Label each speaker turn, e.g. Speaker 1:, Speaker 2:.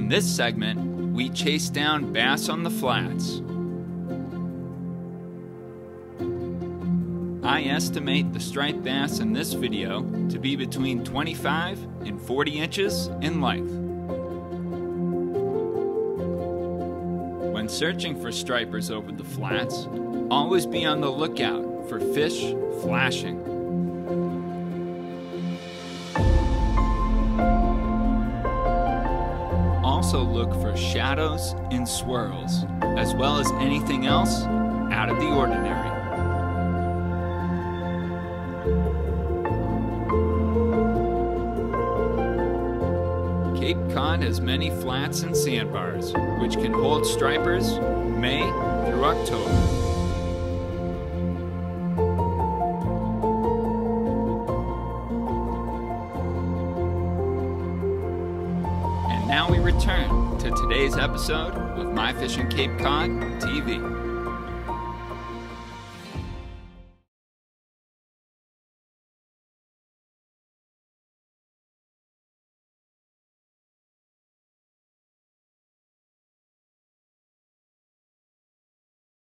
Speaker 1: In this segment, we chase down bass on the flats. I estimate the striped bass in this video to be between 25 and 40 inches in length. When searching for stripers over the flats, always be on the lookout for fish flashing. Also look for shadows and swirls, as well as anything else out of the ordinary. Cape Cod has many flats and sandbars, which can hold stripers May through October. And now we return to today's episode of My Fishing Cape Cod TV.